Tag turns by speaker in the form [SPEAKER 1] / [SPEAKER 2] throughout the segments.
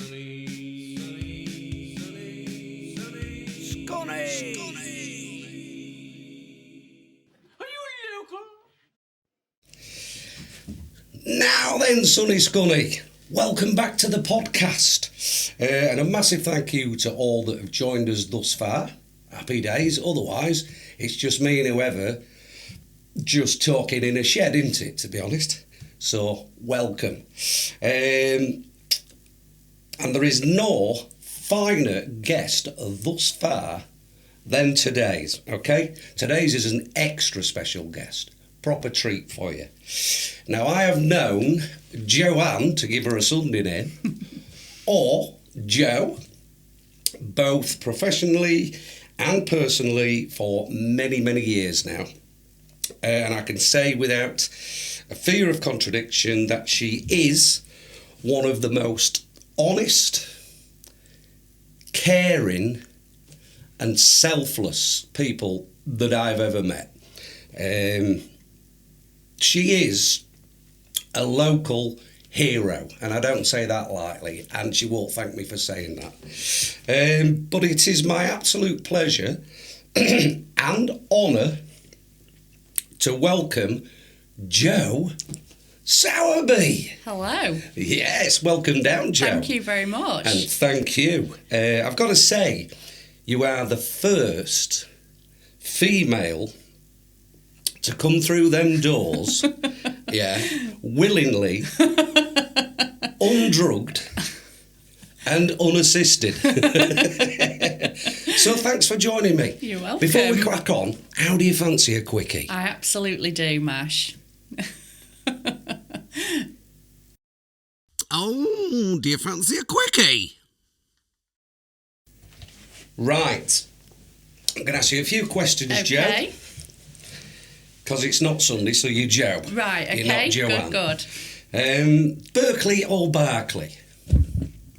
[SPEAKER 1] Scunny!
[SPEAKER 2] Are you local?
[SPEAKER 1] Now then, Sonny Scunny, welcome back to the podcast. And a massive thank you to all that have joined us thus far. Happy days. Otherwise, it's just me and whoever just talking in a shed, isn't it, to be honest? So, welcome. And there is no finer guest thus far than today's, okay? Today's is an extra special guest. Proper treat for you. Now, I have known Joanne, to give her a Sunday name, or Joe, both professionally and personally for many, many years now. And I can say without a fear of contradiction that she is one of the most honest, caring and selfless people that I've ever met. She is a local hero, and I don't say that lightly, and she won't thank me for saying that. But it is my absolute pleasure and honour to welcome Jo Sowerby.
[SPEAKER 3] Hello.
[SPEAKER 1] Yes, welcome down, Jo.
[SPEAKER 3] Thank you very much.
[SPEAKER 1] And thank you. I've got to say, you are the first female to come through them doors, willingly, undrugged and unassisted. So thanks for joining me.
[SPEAKER 3] You're welcome.
[SPEAKER 1] Before we crack on, how do you fancy a quickie?
[SPEAKER 3] I absolutely do, Mash.
[SPEAKER 1] Oh, do you fancy a quickie? Right. I'm going to ask you a few questions, Jo.
[SPEAKER 3] Okay.
[SPEAKER 1] Because it's not Sunday, so you're Joe.
[SPEAKER 3] Right, okay.
[SPEAKER 1] You're not Joanne.
[SPEAKER 3] Good.
[SPEAKER 1] Berkeley or Barclay?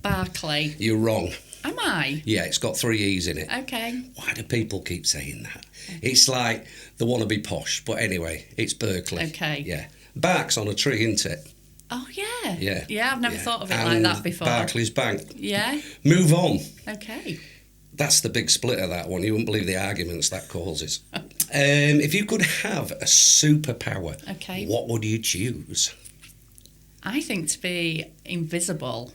[SPEAKER 3] Barclay.
[SPEAKER 1] You're wrong.
[SPEAKER 3] Am I?
[SPEAKER 1] Yeah, it's got 3 E's in it.
[SPEAKER 3] Okay.
[SPEAKER 1] Why do people keep saying that? It's like they want to be posh, but anyway, it's Berkeley.
[SPEAKER 3] Okay.
[SPEAKER 1] Yeah. Bark's on a tree, isn't it?
[SPEAKER 3] Oh, yeah.
[SPEAKER 1] Yeah.
[SPEAKER 3] Yeah, I've never thought of it
[SPEAKER 1] And
[SPEAKER 3] like that before.
[SPEAKER 1] Barclay's Bank.
[SPEAKER 3] Yeah.
[SPEAKER 1] Move on.
[SPEAKER 3] Okay.
[SPEAKER 1] That's the big splitter, that one. You wouldn't believe the arguments that causes. If you could have a superpower,
[SPEAKER 3] Okay.
[SPEAKER 1] what would you choose?
[SPEAKER 3] I think to be invisible.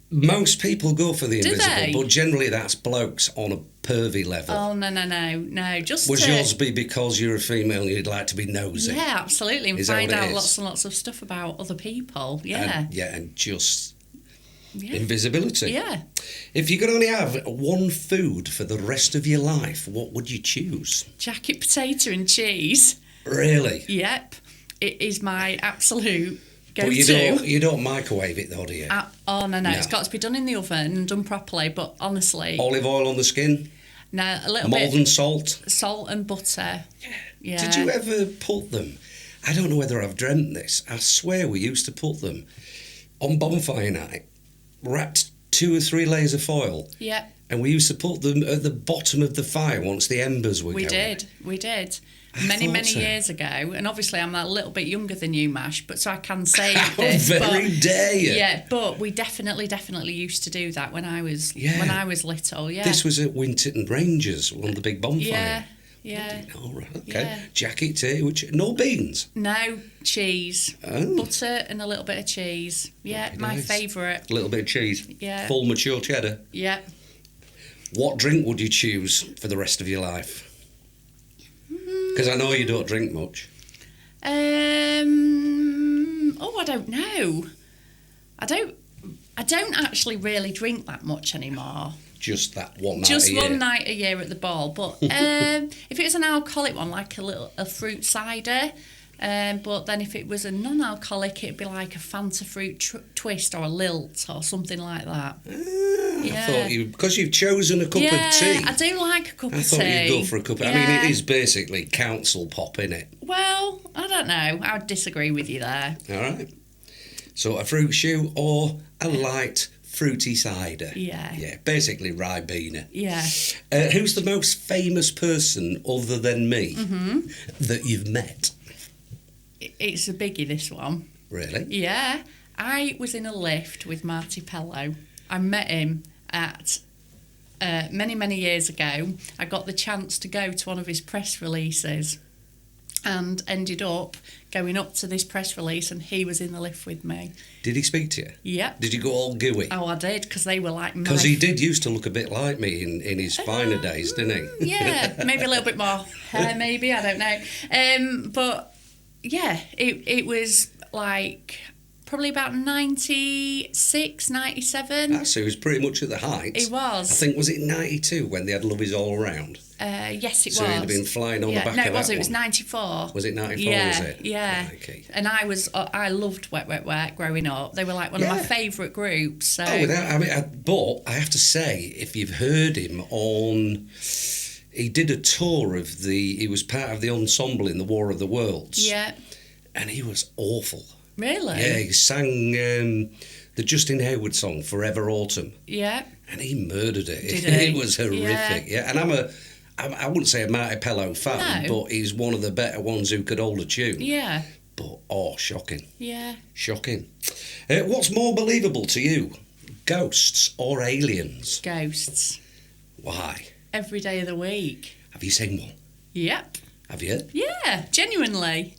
[SPEAKER 1] Most people go for the
[SPEAKER 3] Do
[SPEAKER 1] invisible,
[SPEAKER 3] they?
[SPEAKER 1] but generally that's blokes on a pervy level.
[SPEAKER 3] Oh, no. Just
[SPEAKER 1] Would
[SPEAKER 3] to...
[SPEAKER 1] yours be because you're a female and you'd like to be nosy?
[SPEAKER 3] Yeah, absolutely. And
[SPEAKER 1] Is that
[SPEAKER 3] find
[SPEAKER 1] what it
[SPEAKER 3] out
[SPEAKER 1] is?
[SPEAKER 3] lots and lots of stuff about other people. Yeah.
[SPEAKER 1] And just
[SPEAKER 3] Yeah.
[SPEAKER 1] invisibility.
[SPEAKER 3] Yeah.
[SPEAKER 1] If you could only have one food for the rest of your life, what would you choose?
[SPEAKER 3] Jacket potato and cheese.
[SPEAKER 1] Really?
[SPEAKER 3] Yep. It is my absolute go-to.
[SPEAKER 1] But you don't microwave it though, do you?
[SPEAKER 3] No.
[SPEAKER 1] No.
[SPEAKER 3] It's got to be done in the oven and done properly. But honestly,
[SPEAKER 1] Olive oil on the skin?
[SPEAKER 3] no, a little
[SPEAKER 1] More
[SPEAKER 3] bit
[SPEAKER 1] than salt?
[SPEAKER 3] salt and butter. Yeah.
[SPEAKER 1] Did you ever put them? I don't know whether I've dreamt this. I swear we used to put them on bonfire night, wrapped 2 or 3 layers of foil.
[SPEAKER 3] Yep.
[SPEAKER 1] And we used to put them at the bottom of the fire once the embers were going.
[SPEAKER 3] We did.
[SPEAKER 1] I
[SPEAKER 3] Many
[SPEAKER 1] thought so.
[SPEAKER 3] years ago, and obviously I'm a little bit younger than you, Mash, but so I can say
[SPEAKER 1] How
[SPEAKER 3] this.
[SPEAKER 1] very dare you?
[SPEAKER 3] Yeah, but we definitely used to do that when I was little. Yeah.
[SPEAKER 1] This was at Winterton Rangers, one of the big bonfires.
[SPEAKER 3] Yeah.
[SPEAKER 1] All right, okay.
[SPEAKER 3] Yeah.
[SPEAKER 1] Jacket tea, no beans.
[SPEAKER 3] No cheese,
[SPEAKER 1] Oh.
[SPEAKER 3] butter and a little bit of cheese. Yeah,
[SPEAKER 1] Very
[SPEAKER 3] my
[SPEAKER 1] nice.
[SPEAKER 3] favourite.
[SPEAKER 1] A little bit of cheese.
[SPEAKER 3] Yeah.
[SPEAKER 1] Full mature cheddar.
[SPEAKER 3] Yeah.
[SPEAKER 1] What drink would you choose for the rest of your life? Because I know you don't drink much.
[SPEAKER 3] I don't know. I don't actually really drink that much anymore.
[SPEAKER 1] Just that one night
[SPEAKER 3] Just
[SPEAKER 1] a year.
[SPEAKER 3] one night a year at the ball. But if it was an alcoholic one, like a fruit cider, but then if it was a non-alcoholic, it'd be like a Fanta fruit twist or a lilt or something like that.
[SPEAKER 1] I thought because you've chosen a cup of tea.
[SPEAKER 3] I do like a cup of tea.
[SPEAKER 1] I thought you'd go for a cup. I mean, it is basically council pop, isn't it?
[SPEAKER 3] Well, I don't know. I would disagree with you there.
[SPEAKER 1] All right. So a fruit shoe or a light fruity cider.
[SPEAKER 3] Yeah.
[SPEAKER 1] Yeah, basically Ribena.
[SPEAKER 3] Yeah.
[SPEAKER 1] Who's the most famous person other than me that you've met?
[SPEAKER 3] It's a biggie, this one.
[SPEAKER 1] Really?
[SPEAKER 3] Yeah. I was in a lift with Marty Pello. I met him at many, many years ago. I got the chance to go to one of his press releases and ended up going up to this press release, and he was in the lift with me.
[SPEAKER 1] Did he speak to you?
[SPEAKER 3] Yep.
[SPEAKER 1] Did you go all gooey?
[SPEAKER 3] Oh, I did, because they were like my...
[SPEAKER 1] Because he did used to look a bit like me in his finer days, didn't he?
[SPEAKER 3] Yeah, maybe a little bit more hair, maybe, I don't know. But, yeah, it was like probably about 96, 97.
[SPEAKER 1] So he was pretty much at the height.
[SPEAKER 3] He was.
[SPEAKER 1] I think, was it 92 when they had Lovies All Around?
[SPEAKER 3] Yes, it was.
[SPEAKER 1] So he'd have been flying on the back of that
[SPEAKER 3] it was
[SPEAKER 1] one.
[SPEAKER 3] 94.
[SPEAKER 1] Was it 94,
[SPEAKER 3] yeah,
[SPEAKER 1] was it?
[SPEAKER 3] Yeah.
[SPEAKER 1] Okay.
[SPEAKER 3] And I loved Wet, Wet, Wet growing up. They were like one of my favourite groups. So.
[SPEAKER 1] Oh, but I have to say, if you've heard him on... He did a tour of he was part of the ensemble in the War of the Worlds.
[SPEAKER 3] Yeah.
[SPEAKER 1] And he was awful.
[SPEAKER 3] Really?
[SPEAKER 1] Yeah, he sang the Justin Hayward song, Forever Autumn.
[SPEAKER 3] Yeah.
[SPEAKER 1] And he murdered it.
[SPEAKER 3] Did he?
[SPEAKER 1] It was horrific. Yeah. And I wouldn't say a Marty Pello fan, but he's one of the better ones who could hold a tune.
[SPEAKER 3] Yeah.
[SPEAKER 1] But, shocking.
[SPEAKER 3] Yeah.
[SPEAKER 1] Shocking. What's more believable to you, ghosts or aliens?
[SPEAKER 3] Ghosts.
[SPEAKER 1] Why?
[SPEAKER 3] Every day of the week.
[SPEAKER 1] Have you seen one?
[SPEAKER 3] Yep.
[SPEAKER 1] Have you?
[SPEAKER 3] Yeah, genuinely.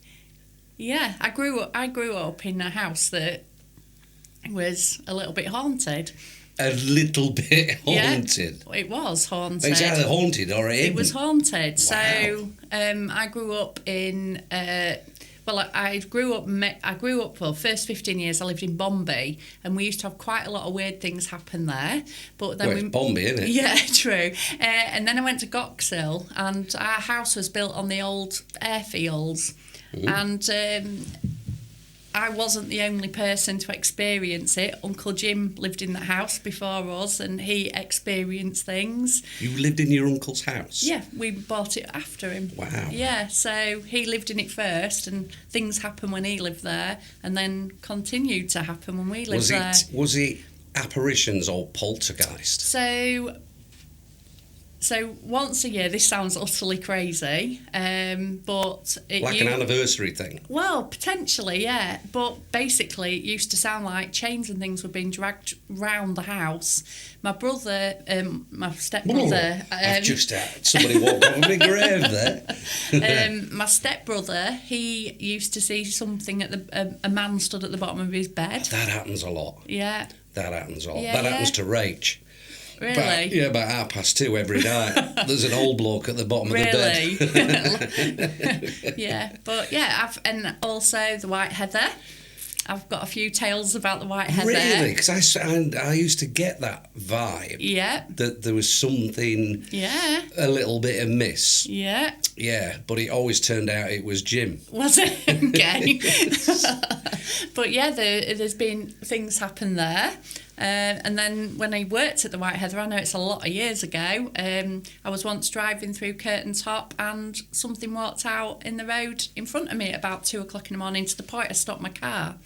[SPEAKER 3] Yeah, I grew up in a house that was a little bit haunted.
[SPEAKER 1] A little bit haunted.
[SPEAKER 3] Yeah, it was haunted.
[SPEAKER 1] It's either haunted or hidden.
[SPEAKER 3] It was haunted.
[SPEAKER 1] Wow.
[SPEAKER 3] So I grew up in. I grew up for first 15 years I lived in Bombay, and we used to have quite a lot of weird things happen there. But then
[SPEAKER 1] it's Bombay, isn't it?
[SPEAKER 3] Yeah, true. And then I went to Goxhill, and our house was built on the old airfields. And I wasn't the only person to experience it. Uncle Jim lived in the house before us, and he experienced things.
[SPEAKER 1] You lived in your uncle's house?
[SPEAKER 3] Yeah, we bought it after him.
[SPEAKER 1] Wow.
[SPEAKER 3] Yeah, so he lived in it first, and things happened when he lived there, and then continued to happen when we lived there.
[SPEAKER 1] Was it apparitions or poltergeist?
[SPEAKER 3] So once a year, this sounds utterly crazy, but...
[SPEAKER 1] an anniversary thing?
[SPEAKER 3] Well, potentially, yeah. But basically, it used to sound like chains and things were being dragged round the house. My brother, my stepbrother...
[SPEAKER 1] I've just had somebody walk off my grave there.
[SPEAKER 3] My stepbrother, he used to see something at a man stood at the bottom of his bed.
[SPEAKER 1] That happens a lot.
[SPEAKER 3] Yeah.
[SPEAKER 1] That happens a lot.
[SPEAKER 3] Yeah,
[SPEAKER 1] that happens to Rach.
[SPEAKER 3] Really?
[SPEAKER 1] About 2:30 every night. There's an old bloke at the bottom of the
[SPEAKER 3] bed. Yeah, but yeah, and also the White Heather. I've got a few tales about the White Heather.
[SPEAKER 1] Really? Because I used to get that vibe.
[SPEAKER 3] Yeah.
[SPEAKER 1] That there was something a little bit amiss.
[SPEAKER 3] Yeah.
[SPEAKER 1] Yeah, but it always turned out it was Jim.
[SPEAKER 3] Was it? Okay. But yeah, there's been things happen there. And then when I worked at the White Heather, I know it's a lot of years ago, I was once driving through Curtain Top and something walked out in the road in front of me at about 2 o'clock in the morning to the point I stopped my car.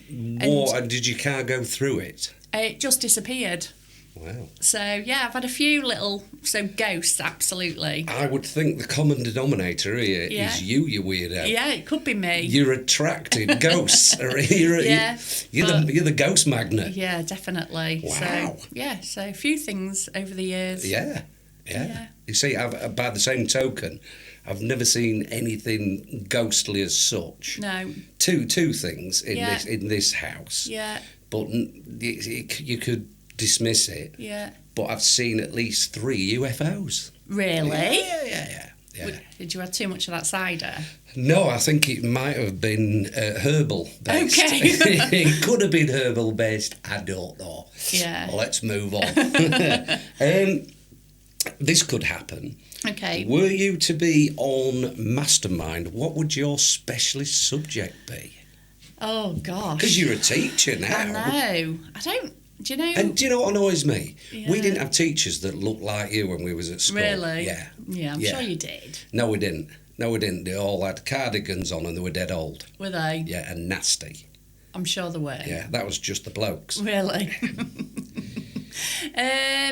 [SPEAKER 1] And did your car go through it?
[SPEAKER 3] It just disappeared.
[SPEAKER 1] Wow.
[SPEAKER 3] So, yeah, I've had a few ghosts, absolutely.
[SPEAKER 1] I would think the common denominator here is you weirdo.
[SPEAKER 3] Yeah, it could be me.
[SPEAKER 1] You're attracted ghosts. You're the ghost magnet.
[SPEAKER 3] Yeah, definitely.
[SPEAKER 1] Wow.
[SPEAKER 3] So a few things over the years.
[SPEAKER 1] Yeah. You see, by the same token, I've never seen anything ghostly as such.
[SPEAKER 3] No.
[SPEAKER 1] Two things in this house.
[SPEAKER 3] Yeah.
[SPEAKER 1] But you could dismiss it.
[SPEAKER 3] Yeah.
[SPEAKER 1] But I've seen at least 3 UFOs.
[SPEAKER 3] Really?
[SPEAKER 1] Yeah.
[SPEAKER 3] Did you have too much of that cider?
[SPEAKER 1] No, I think it might have been herbal based.
[SPEAKER 3] Okay.
[SPEAKER 1] It could have been herbal based. I don't know.
[SPEAKER 3] Yeah.
[SPEAKER 1] Well, let's move on. This could happen.
[SPEAKER 3] Okay.
[SPEAKER 1] Were you to be on Mastermind, what would your specialist subject be?
[SPEAKER 3] Oh, gosh.
[SPEAKER 1] Because you're a teacher now.
[SPEAKER 3] I know. Do you know?
[SPEAKER 1] And do you know what annoys me?
[SPEAKER 3] Yeah.
[SPEAKER 1] We didn't have teachers that looked like you when we was at school.
[SPEAKER 3] Really?
[SPEAKER 1] Yeah.
[SPEAKER 3] Yeah, I'm sure you did.
[SPEAKER 1] No, we didn't. They all had cardigans on and they were dead old.
[SPEAKER 3] Were they?
[SPEAKER 1] Yeah, and nasty.
[SPEAKER 3] I'm sure they were.
[SPEAKER 1] Yeah, that was just the blokes.
[SPEAKER 3] Really?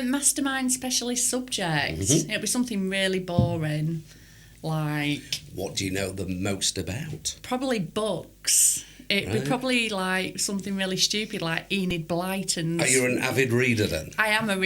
[SPEAKER 3] Mastermind specialist subject.
[SPEAKER 1] Mm-hmm.
[SPEAKER 3] It'll be something really boring, like...
[SPEAKER 1] What do you know the most about?
[SPEAKER 3] Probably books. It'd be probably like something really stupid, like Enid Blyton's.
[SPEAKER 1] Are you an avid reader then?
[SPEAKER 3] I am a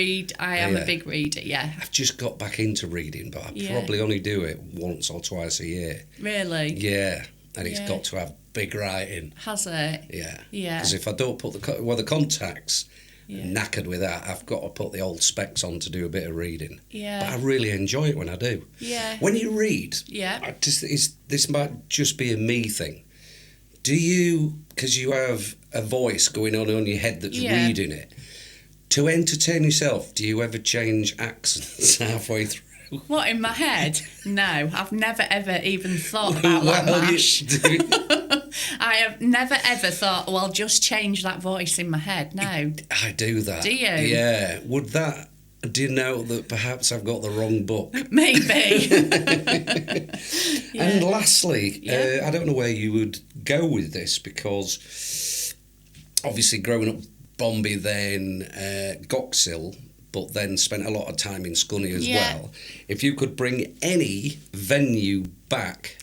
[SPEAKER 3] big reader, yeah.
[SPEAKER 1] I've just got back into reading, but I probably only do it once or twice a year.
[SPEAKER 3] Really?
[SPEAKER 1] Yeah, and it's got to have big writing.
[SPEAKER 3] Has it?
[SPEAKER 1] Yeah.
[SPEAKER 3] Yeah.
[SPEAKER 1] Because if I don't put the contacts, knackered with that, I've got to put the old specs on to do a bit of reading.
[SPEAKER 3] Yeah.
[SPEAKER 1] But I really enjoy it when I do.
[SPEAKER 3] Yeah.
[SPEAKER 1] When you read, this might just be a me thing. Do you, because you have a voice going on in your head that's reading it, to entertain yourself, do you ever change accents halfway through?
[SPEAKER 3] What, in my head? No, I've never ever even thought about that, Mash. I have never ever thought, well, I'll just change that voice in my head. No.
[SPEAKER 1] I do that.
[SPEAKER 3] Do you?
[SPEAKER 1] Yeah. Would that denote that perhaps I've got the wrong book?
[SPEAKER 3] Maybe.
[SPEAKER 1] And lastly, I don't know where you would go with this, because obviously growing up Bombay, then Goxhill, but then spent a lot of time in Scunny as well. If you could bring any venue back,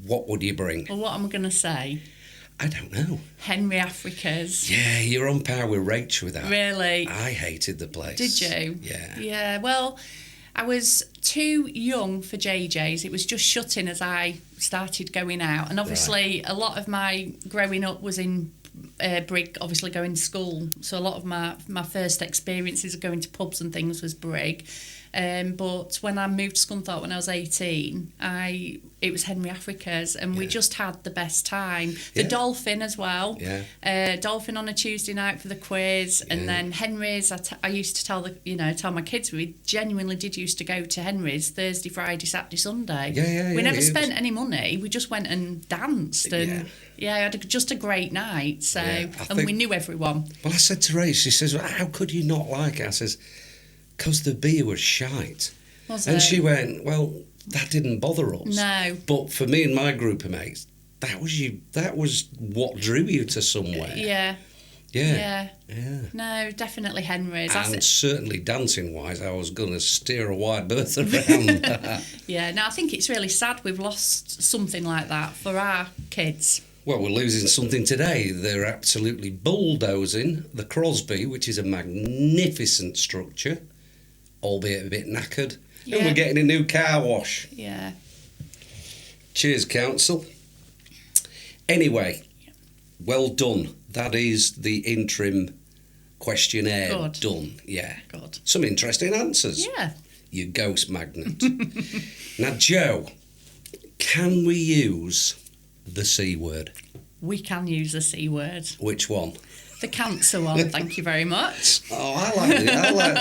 [SPEAKER 1] what would you bring?
[SPEAKER 3] Well, what am I going to say?
[SPEAKER 1] I don't know.
[SPEAKER 3] Henry Africa's.
[SPEAKER 1] Yeah, you're on par with Rach with that.
[SPEAKER 3] Really?
[SPEAKER 1] I hated the place.
[SPEAKER 3] Did you?
[SPEAKER 1] Yeah.
[SPEAKER 3] Yeah, well, I was too young for JJ's. It was just shutting as I started going out. And obviously, a lot of my growing up was in Brig, obviously going to school. So a lot of my first experiences of going to pubs and things was Brig. But when I moved to Scunthorpe when I was 18, it was Henry Africa's, and we just had the best time. The Dolphin as well. Yeah. Dolphin on a Tuesday night for the quiz, and then Henry's. I used to tell my kids we genuinely did used to go to Henry's Thursday, Friday, Saturday, Sunday. We never spent any money. We just went and danced and. Yeah, I had just a great night, so and we knew everyone.
[SPEAKER 1] Well, I said to Ray, she says, well, how could you not like it? I says, because the beer was shite.
[SPEAKER 3] Was
[SPEAKER 1] and
[SPEAKER 3] it?
[SPEAKER 1] She went, well, that didn't bother us.
[SPEAKER 3] No.
[SPEAKER 1] But for me and my group of mates, that was what drew you to somewhere.
[SPEAKER 3] Yeah.
[SPEAKER 1] Yeah.
[SPEAKER 3] No, definitely Henry's.
[SPEAKER 1] And certainly dancing-wise, I was going to steer a wide berth around that.
[SPEAKER 3] Yeah, no, I think it's really sad we've lost something like that for our kids.
[SPEAKER 1] Well, we're losing something today. They're absolutely bulldozing the Crosby, which is a magnificent structure, albeit a bit knackered.
[SPEAKER 3] Yeah.
[SPEAKER 1] And we're getting a new car wash.
[SPEAKER 3] Yeah.
[SPEAKER 1] Cheers, Council. Anyway, well done. That is the interim questionnaire done. Yeah.
[SPEAKER 3] Good.
[SPEAKER 1] Some interesting answers.
[SPEAKER 3] Yeah.
[SPEAKER 1] You ghost magnet. Now, Joe, can we use the C word?
[SPEAKER 3] We can use the C word.
[SPEAKER 1] Which one?
[SPEAKER 3] The cancer one, thank you very much.
[SPEAKER 1] Oh, I like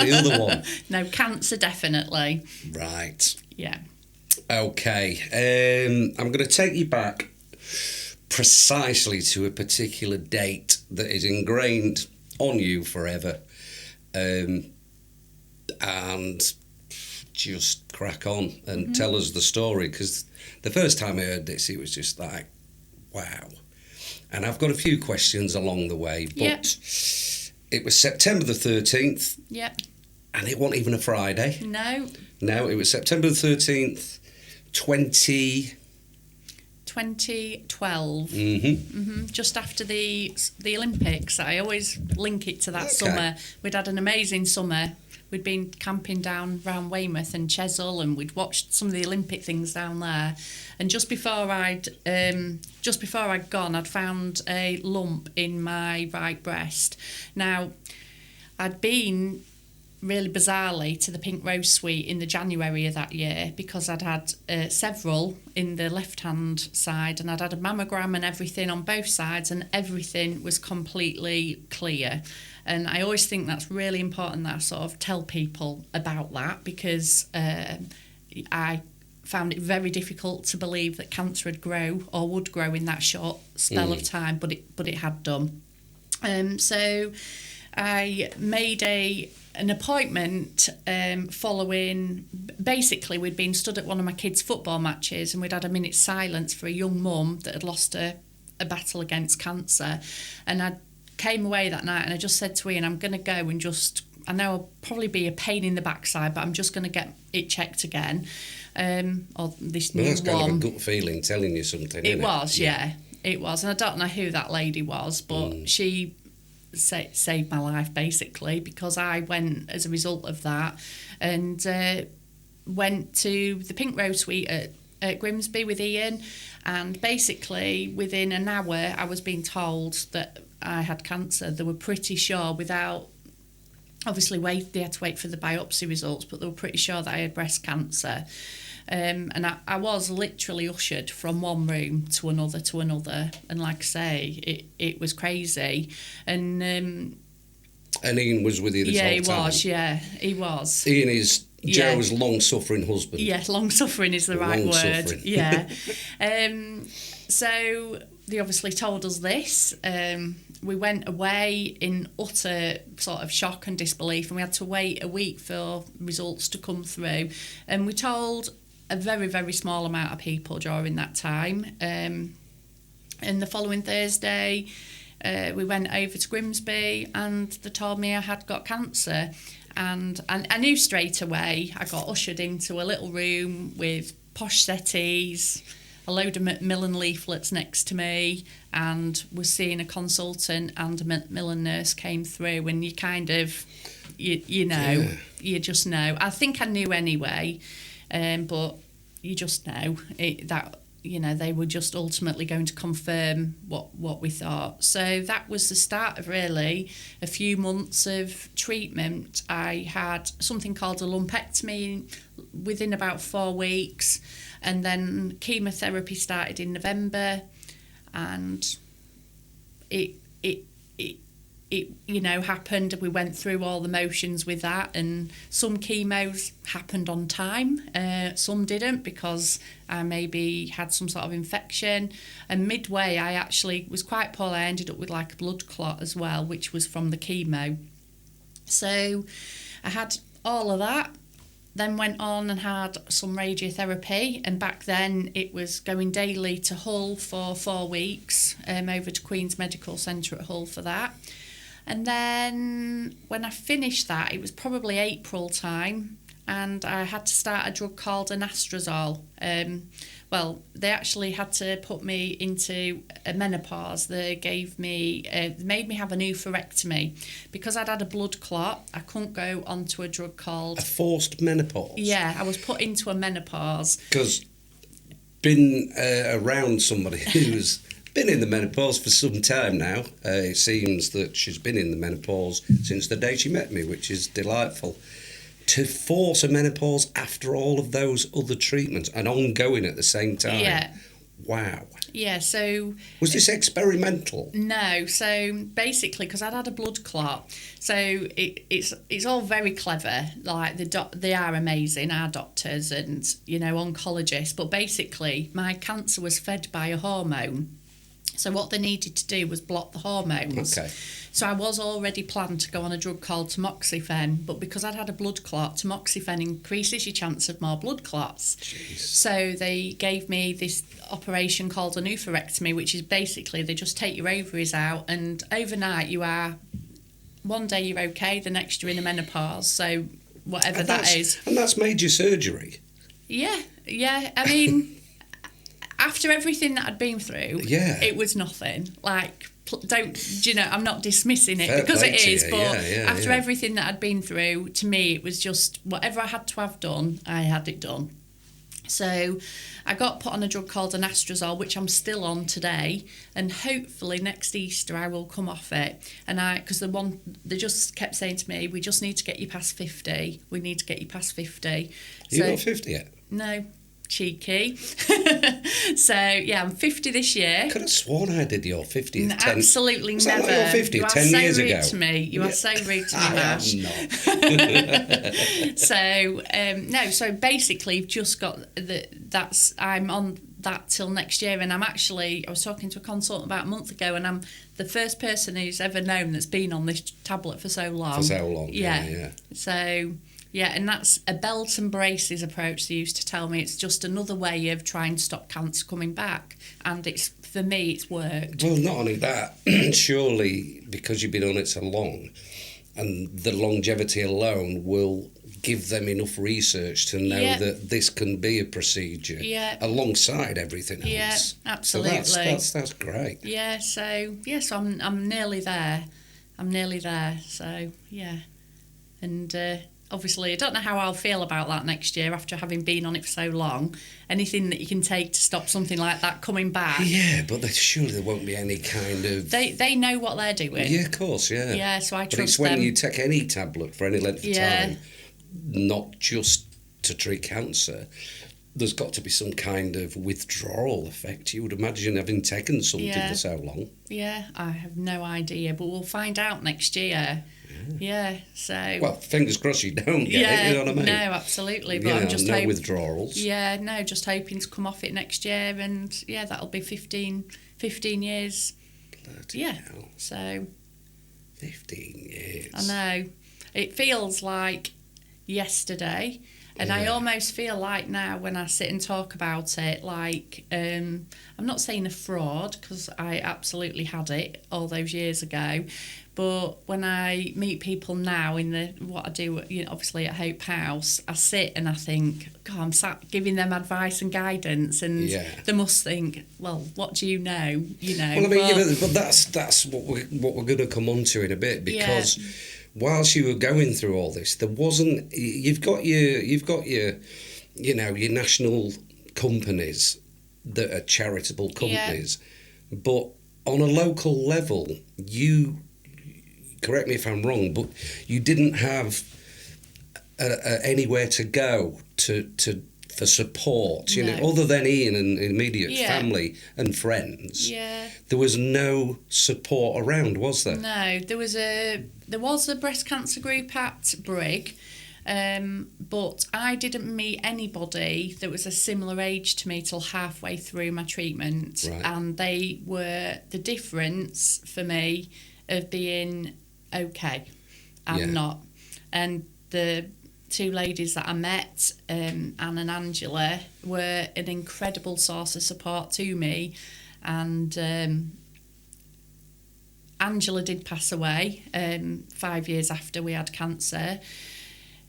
[SPEAKER 1] the other one.
[SPEAKER 3] No, cancer definitely.
[SPEAKER 1] Right.
[SPEAKER 3] Yeah.
[SPEAKER 1] Okay. I'm going to take you back precisely to a particular date that is ingrained on you forever. And just crack on and tell us the story, because the first time I heard this, it was just like, wow. And I've got a few questions along the way, but it was September the 13th.
[SPEAKER 3] Yep.
[SPEAKER 1] And it wasn't even a Friday.
[SPEAKER 3] No.
[SPEAKER 1] No, it was September the 13th,
[SPEAKER 3] 2012.
[SPEAKER 1] Mm-hmm.
[SPEAKER 3] Just after the Olympics. I always link it to that summer. We'd had an amazing summer. We'd been camping down round Weymouth and Chesil, and we'd watched some of the Olympic things down there. And just before I'd gone, I'd found a lump in my right breast. Now, I'd been really bizarrely to the Pink Rose Suite in the January of that year, because I'd had several in the left-hand side, and I'd had a mammogram and everything on both sides, and everything was completely clear. And I always think that's really important that I sort of tell people about that, because I found it very difficult to believe that cancer would grow in that short spell of time, but it had done. So I made an appointment following. Basically, we'd been stood at one of my kids' football matches, and we'd had a minute's silence for a young mum that had lost a battle against cancer. And I came away that night, and I just said to Ian, I'm going to go and just, I know I'll probably be a pain in the backside, but I'm just going to get it checked again. Or this new
[SPEAKER 1] that's
[SPEAKER 3] one.
[SPEAKER 1] kind of a gut feeling telling you something,
[SPEAKER 3] It was, yeah. It was. And I don't know who that lady was, but she saved my life, basically, because I went as a result of that and went to the Pink Rose Suite at Grimsby with Ian. And basically, within an hour, I was being told that I had cancer. They were pretty sure, without... Obviously, they had to wait for the biopsy results, but they were pretty sure that I had breast cancer. And I was literally ushered from one room to another. And like I say, it was crazy. And
[SPEAKER 1] Ian was with you this whole time?
[SPEAKER 3] Yeah, he was.
[SPEAKER 1] Ian is Joe's long-suffering husband.
[SPEAKER 3] Yeah, long-suffering is the right word. Yeah. So they obviously told us this. We went away in utter sort of shock and disbelief, and we had to wait a week for results to come through. And we told a very, very small amount of people during that time. And the following Thursday, we went over to Grimsby, and they told me I had got cancer. And I knew straight away. I got ushered into a little room with posh settees, a load of Macmillan leaflets next to me, and was seeing a consultant, and a Macmillan nurse came through, and you kind of, you know, you just know. I think I knew anyway, but you just know that, you know, they were just ultimately going to confirm what we thought. So that was the start of really a few months of treatment. I had something called a lumpectomy within about 4 weeks, and then chemotherapy started in November, and it you know, happened. We went through all the motions with that, and some chemos happened on time, some didn't, because I maybe had some sort of infection, and midway I actually was quite poor. I ended up with like a blood clot as well, which was from the chemo. So I had all of that, then went on and had some radiotherapy, and back then it was going daily to Hull for 4 weeks, over to Queen's Medical Centre at Hull for that. And then when I finished that, it was probably April time, and I had to start a drug called anastrozole. Well, they actually had to put me into a menopause. They gave me, made me have an oophorectomy. Because I'd had a blood clot, I couldn't go onto a drug called... A
[SPEAKER 1] forced menopause?
[SPEAKER 3] Yeah, I was put into a menopause.
[SPEAKER 1] Because been around somebody who's been in the menopause for some time now. It seems that she's been in the menopause since the day she met me, which is delightful. To force a menopause after all of those other treatments and ongoing at the same time. Yeah. Wow.
[SPEAKER 3] Yeah, so...
[SPEAKER 1] Was this experimental?
[SPEAKER 3] No, so basically, because I'd had a blood clot, so it's all very clever. Like, they are amazing, our doctors and, you know, oncologists. But basically, my cancer was fed by a hormone. So what they needed to do was block the hormones. Okay. So I was already planned to go on a drug called tamoxifen, but because I'd had a blood clot, tamoxifen increases your chance of more blood clots.
[SPEAKER 1] Jeez.
[SPEAKER 3] So they gave me this operation called an oophorectomy, which is basically they just take your ovaries out, and overnight you are, one day you're okay, the next you're in a menopause, so whatever that is.
[SPEAKER 1] And that's major surgery?
[SPEAKER 3] Yeah. I mean... After everything that I'd been through, it was nothing. Like, you know, I'm not dismissing it. Fair because it is, but after everything that I'd been through, to me, it was just whatever I had to have done, I had it done. So I got put on a drug called anastrozole, which I'm still on today, and hopefully next Easter I will come off it. And because they just kept saying to me, we just need to get you past 50. We need to get you past 50.
[SPEAKER 1] You're not 50 yet?
[SPEAKER 3] No. Cheeky. So, yeah, I'm 50 this year.
[SPEAKER 1] Could have sworn I did your 50th.
[SPEAKER 3] Absolutely
[SPEAKER 1] was
[SPEAKER 3] never.
[SPEAKER 1] That like your 50,
[SPEAKER 3] you are
[SPEAKER 1] 10
[SPEAKER 3] so
[SPEAKER 1] years
[SPEAKER 3] rude
[SPEAKER 1] ago.
[SPEAKER 3] To me. You are so rude to me, Mash.
[SPEAKER 1] I'm not.
[SPEAKER 3] So, no, so basically, you've just got I'm on that till next year, and I was talking to a consultant about a month ago, and I'm the first person who's ever known that's been on this tablet for so long.
[SPEAKER 1] For so long, yeah.
[SPEAKER 3] So... Yeah, and that's a belt and braces approach they used to tell me. It's just another way of trying to stop cancer coming back. And for me, it's worked.
[SPEAKER 1] Well, not only that, surely because you've been on it so long, and the longevity alone will give them enough research to know that this can be a procedure alongside everything else.
[SPEAKER 3] Yeah, absolutely.
[SPEAKER 1] So that's great.
[SPEAKER 3] Yeah, so I'm nearly there. So yeah, and obviously I don't know how I'll feel about that next year after having been on it for so long. Anything that you can take to stop something like that coming back.
[SPEAKER 1] Yeah, but surely there won't be any kind of...
[SPEAKER 3] They know what they're doing.
[SPEAKER 1] Yeah, of course, yeah.
[SPEAKER 3] Yeah, so I trust them.
[SPEAKER 1] But it's when you take any tablet for any length of time, not just to treat cancer, there's got to be some kind of withdrawal effect. You would imagine, having taken something for so long.
[SPEAKER 3] Yeah, I have no idea, but we'll find out next year. Yeah, so...
[SPEAKER 1] Well, fingers crossed you don't get it, you know what I mean?
[SPEAKER 3] No, absolutely, but I'm just
[SPEAKER 1] no withdrawals.
[SPEAKER 3] Yeah, no, just hoping to come off it next year, and that'll be 15 years.
[SPEAKER 1] Bloody hell.
[SPEAKER 3] So...
[SPEAKER 1] 15 years.
[SPEAKER 3] I know. It feels like yesterday, and I almost feel like now when I sit and talk about it, like I'm not saying a fraud, because I absolutely had it all those years ago, but when I meet people now in what I do, obviously at Hope House, I sit and I think, God, I'm sat giving them advice and guidance, and they must think, well, what do you know?
[SPEAKER 1] Well, I mean, but that's what we're going to come on to in a bit, because whilst you were going through all this, there wasn't. You've got your national companies that are charitable companies, but on a local level, you. Correct me if I'm wrong, but you didn't have anywhere to go for support, other than Ian and immediate family and friends. Yeah. There was no support around, was there?
[SPEAKER 3] No, there was a breast cancer group at Brig, but I didn't meet anybody that was a similar age to me till halfway through my treatment, and they were the difference for me of being okay and not. And the two ladies that I met, Anne and Angela, were an incredible source of support to me. And Angela did pass away 5 years after we had cancer,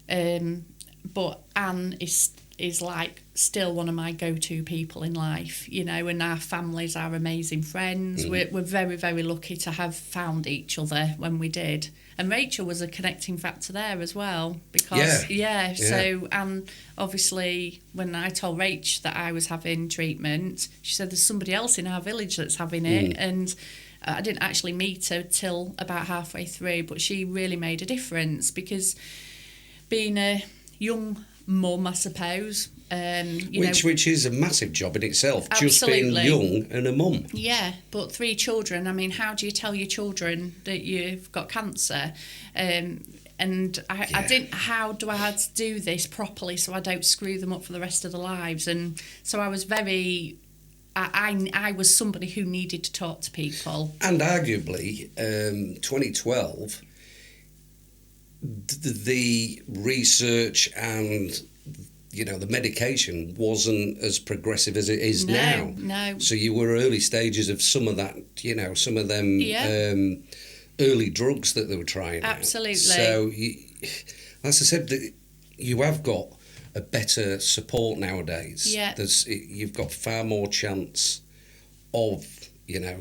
[SPEAKER 3] but Anne is like still one of my go-to people in life, and our families are amazing friends. We're very, very lucky to have found each other when we did. And Rachel was a connecting factor there as well, because so, and obviously when I told Rach that I was having treatment, she said there's somebody else in our village that's having it, and I didn't actually meet her till about halfway through, but she really made a difference, because being a young mum, I suppose.
[SPEAKER 1] Which is a massive job in itself,
[SPEAKER 3] absolutely.
[SPEAKER 1] Just being young and a mum.
[SPEAKER 3] Yeah, but 3 children, I mean, how do you tell your children that you've got cancer? And I didn't, how do I have to do this properly so I don't screw them up for the rest of their lives? And so I was very... I was somebody who needed to talk to people.
[SPEAKER 1] And arguably, 2012... the research and the medication wasn't as progressive as it is now.
[SPEAKER 3] No. So
[SPEAKER 1] you were early stages of some of that, some of them early drugs that they were trying.
[SPEAKER 3] Absolutely.
[SPEAKER 1] So, as I said, you have got a better support nowadays.
[SPEAKER 3] Yeah.
[SPEAKER 1] You've got far more chance of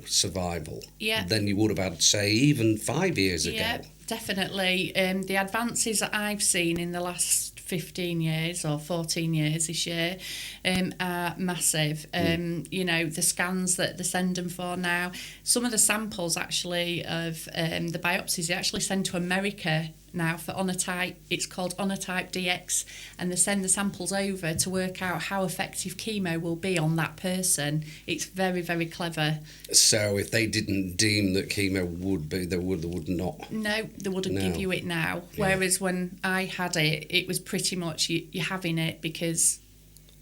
[SPEAKER 1] survival than you would have had, say, even 5 years ago.
[SPEAKER 3] Yeah. Definitely. The advances that I've seen in the last 15 years or 14 years this year are massive. The scans that they send them for now, some of the samples actually of the biopsies, they actually send to America now for Onotype. It's called Onotype DX, and they send the samples over to work out how effective chemo will be on that person. It's very, very clever.
[SPEAKER 1] So if they didn't deem that chemo would be, they would not.
[SPEAKER 3] No, they wouldn't give you it now. Whereas when I had it, it was pretty much you're having it because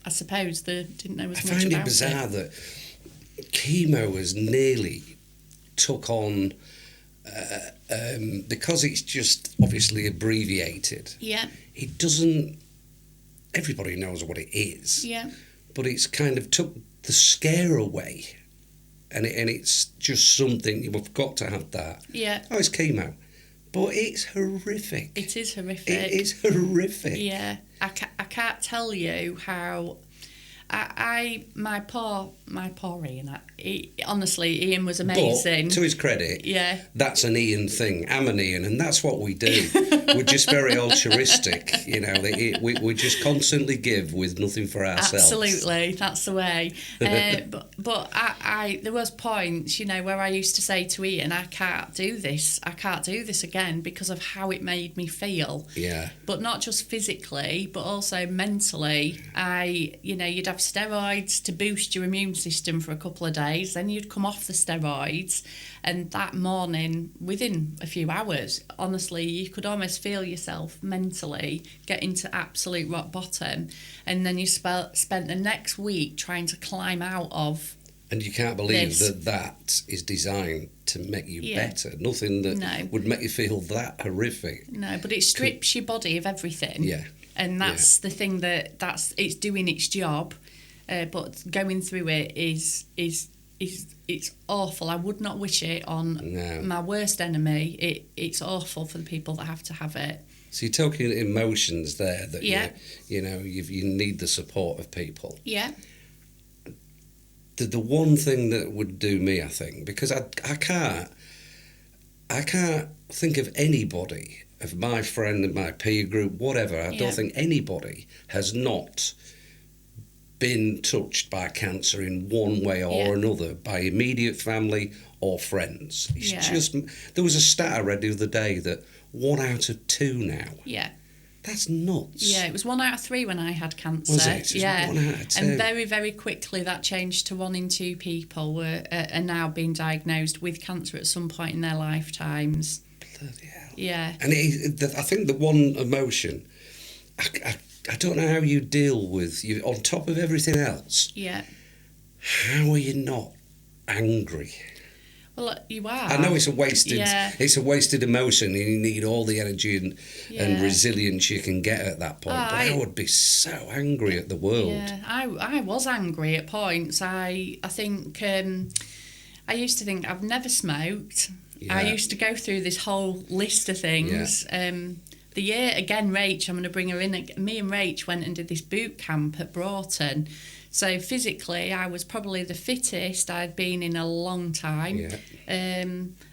[SPEAKER 3] I suppose they didn't know as much about it. I find it
[SPEAKER 1] bizarre that chemo has nearly took on. Because it's just obviously abbreviated.
[SPEAKER 3] Yeah.
[SPEAKER 1] It doesn't. Everybody knows what it is.
[SPEAKER 3] Yeah.
[SPEAKER 1] But it's kind of took the scare away, and it's just something you've got to have that.
[SPEAKER 3] Yeah.
[SPEAKER 1] Oh, it's chemo. But it's horrific.
[SPEAKER 3] It is horrific.
[SPEAKER 1] It is horrific.
[SPEAKER 3] Yeah, I can't tell you how. My poor Ian. Honestly, Ian was amazing.
[SPEAKER 1] But to his credit,
[SPEAKER 3] yeah,
[SPEAKER 1] that's an Ian thing. I'm an Ian, and that's what we do. We're just very altruistic, you know. We just constantly give with nothing for ourselves.
[SPEAKER 3] Absolutely, that's the way. But I there was points, you know, where I used to say to Ian, I can't do this again because of how it made me feel.
[SPEAKER 1] Yeah.
[SPEAKER 3] But not just physically, but also mentally. You'd have steroids to boost your immune system for a couple of days, then you'd come off the steroids, and that morning, within a few hours, honestly, you could almost feel yourself mentally getting to absolute rock bottom, and then you spent the next week trying to climb out of.
[SPEAKER 1] And you can't believe
[SPEAKER 3] this.
[SPEAKER 1] that is designed to make you better. Nothing that would make you feel that horrific.
[SPEAKER 3] No, but it strips your body of everything.
[SPEAKER 1] Yeah.
[SPEAKER 3] And that's the thing it's doing its job, but going through it is it's awful. I would not wish it on my worst enemy. It's awful for the people that have to have it.
[SPEAKER 1] So you're talking emotions there that you need the support of people.
[SPEAKER 3] Yeah.
[SPEAKER 1] The one thing that would do me, I think, because I can't think of anybody, of my friend and my peer group, whatever, I don't think anybody has not been touched by cancer in one way or another, by immediate family or friends. It's just, there was a stat I read the other day that 1 out of 2 now.
[SPEAKER 3] Yeah.
[SPEAKER 1] That's nuts.
[SPEAKER 3] Yeah, it was 1 out of 3 when I had cancer.
[SPEAKER 1] Was it?
[SPEAKER 3] Yeah.
[SPEAKER 1] 1 out of 2.
[SPEAKER 3] And very, very quickly that changed to 1 in 2 people are now being diagnosed with cancer at some point in their lifetimes.
[SPEAKER 1] Bloody hell.
[SPEAKER 3] Yeah.
[SPEAKER 1] And I think the one emotion, I don't know how you deal with, you on top of everything else.
[SPEAKER 3] Yeah.
[SPEAKER 1] How are you not angry?
[SPEAKER 3] Well, you are.
[SPEAKER 1] I know it's a wasted emotion, and you need all the energy and resilience you can get at that point. But I would be so angry at the world.
[SPEAKER 3] Yeah, I was angry at points. I think I used to think I've never smoked. Yeah. I used to go through this whole list of things. Yeah. The year, again, Rach, I'm going to bring her in. Me and Rach went and did this boot camp at Broughton. So physically, I was probably the fittest I'd been in a long time. Yeah.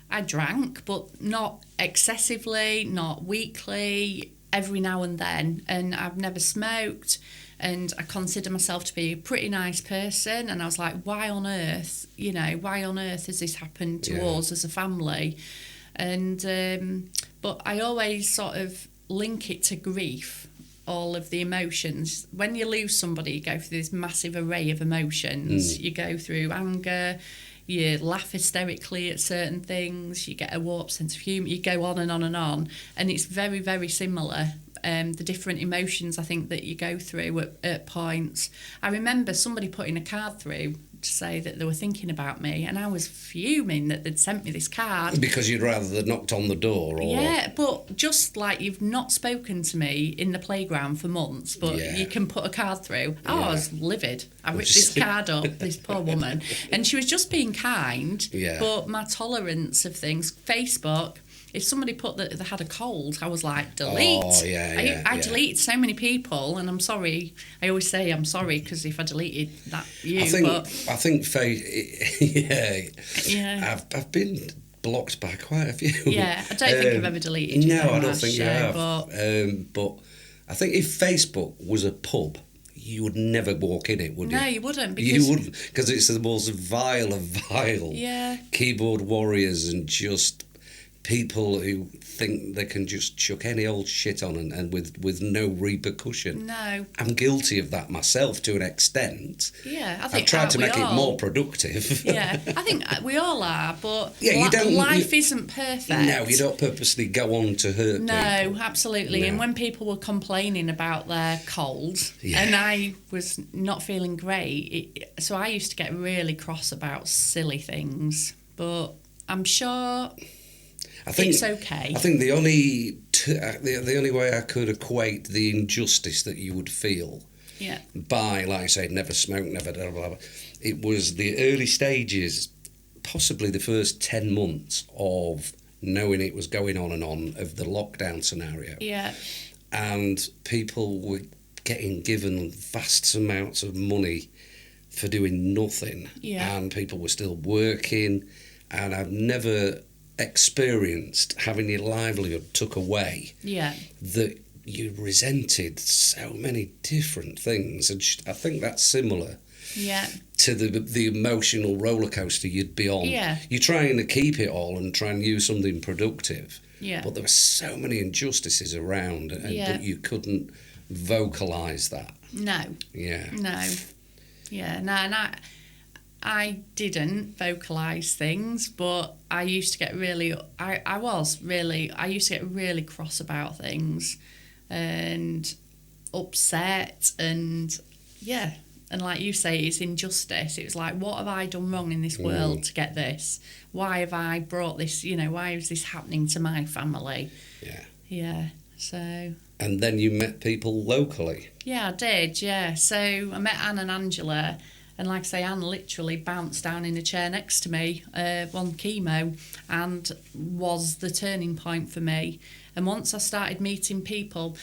[SPEAKER 3] I drank, but not excessively, not weekly, every now and then. And I've never smoked. And I consider myself to be a pretty nice person. And I was like, why on earth has this happened to us as a family? And but I always sort of link it to grief. All of the emotions. When you lose somebody, you go through this massive array of emotions. You go through anger, you laugh hysterically at certain things, you get a warped sense of humour, you go on and on and on. And it's very, very similar, the different emotions I think that you go through at points. I remember somebody putting a card through to say that they were thinking about me, and I was fuming that they'd sent me this card.
[SPEAKER 1] Because you'd rather they'd knocked on the door? Or...
[SPEAKER 3] Yeah, but just like you've not spoken to me in the playground for months, but you can put a card through. Oh, I was livid. I ripped this card up, this poor woman. And she was just being kind, but my tolerance of things, Facebook... If somebody put that they had a cold, I was like, delete.
[SPEAKER 1] Oh,
[SPEAKER 3] I deleted so many people, and I'm sorry. I always say I'm sorry because if I deleted that,
[SPEAKER 1] I think I've been blocked by quite a few.
[SPEAKER 3] Yeah, I don't think I've ever deleted you.
[SPEAKER 1] No, I don't think you have. But I think if Facebook was a pub, you would never walk in it, would you?
[SPEAKER 3] No, you wouldn't.
[SPEAKER 1] Because it's the most vile of vile.
[SPEAKER 3] Yeah.
[SPEAKER 1] Keyboard warriors and just... people who think they can just chuck any old shit on and with no repercussion.
[SPEAKER 3] No.
[SPEAKER 1] I'm guilty of that myself to an extent.
[SPEAKER 3] Yeah, I think
[SPEAKER 1] I've tried to make it more productive.
[SPEAKER 3] Yeah, I think we all are, but life isn't perfect.
[SPEAKER 1] No, you don't purposely go on to hurt people.
[SPEAKER 3] No, absolutely. No. And when people were complaining about their cold and I was not feeling great, so I used to get really cross about silly things. But I'm sure... I think it's okay.
[SPEAKER 1] I think the only way I could equate the injustice that you would feel by, like I said, never smoked, never blah, blah, blah, it was the early stages, possibly the first 10 months of knowing it was going on and on of the lockdown scenario.
[SPEAKER 3] Yeah.
[SPEAKER 1] And people were getting given vast amounts of money for doing nothing.
[SPEAKER 3] Yeah.
[SPEAKER 1] And people were still working. And I've never experienced having your livelihood took away.
[SPEAKER 3] Yeah.
[SPEAKER 1] That you resented so many different things. And I think that's similar.
[SPEAKER 3] Yeah.
[SPEAKER 1] To the emotional roller coaster you'd be on.
[SPEAKER 3] Yeah.
[SPEAKER 1] You're trying to keep it all and try and use something productive.
[SPEAKER 3] Yeah.
[SPEAKER 1] But there were so many injustices around, and that you couldn't vocalise that.
[SPEAKER 3] No.
[SPEAKER 1] Yeah.
[SPEAKER 3] No. Yeah. No. And I didn't vocalise things, but I used to get really. I used to get really cross about things, and upset, and yeah. And like you say, it's injustice. It was like, what have I done wrong in this world to get this? Why have I brought this, why is this happening to my family?
[SPEAKER 1] Yeah.
[SPEAKER 3] Yeah, so...
[SPEAKER 1] And then you met people locally.
[SPEAKER 3] Yeah, I did, yeah. So I met Anne and Angela, and like I say, Anne literally bounced down in a chair next to me, on chemo, and was the turning point for me. And once I started meeting people,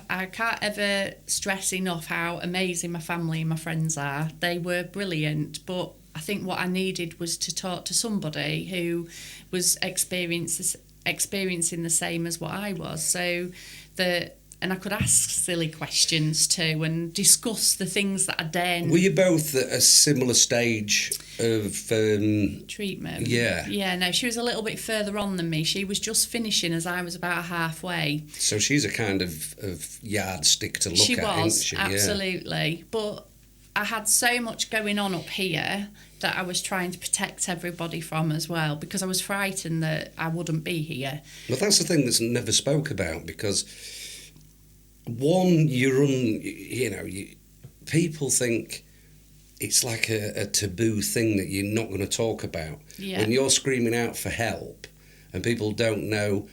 [SPEAKER 3] I can't ever stress enough how amazing my family and my friends are. They were brilliant, but I think what I needed was to talk to somebody who was experiencing the same as what I was. So and I could ask silly questions too and discuss the things that I then...
[SPEAKER 1] Were you both at a similar stage of...
[SPEAKER 3] treatment?
[SPEAKER 1] Yeah.
[SPEAKER 3] Yeah, no, she was a little bit further on than me. She was just finishing as I was about halfway.
[SPEAKER 1] So she's a kind of yardstick to look
[SPEAKER 3] She
[SPEAKER 1] at,
[SPEAKER 3] was,
[SPEAKER 1] isn't she?
[SPEAKER 3] absolutely. Yeah. But I had so much going on up here that I was trying to protect everybody from as well, because I was frightened that I wouldn't be here.
[SPEAKER 1] Well, that's the thing that's never spoke about, because... people think it's like a taboo thing that you're not going to talk about.
[SPEAKER 3] Yeah.
[SPEAKER 1] When you're screaming out for help and people don't know,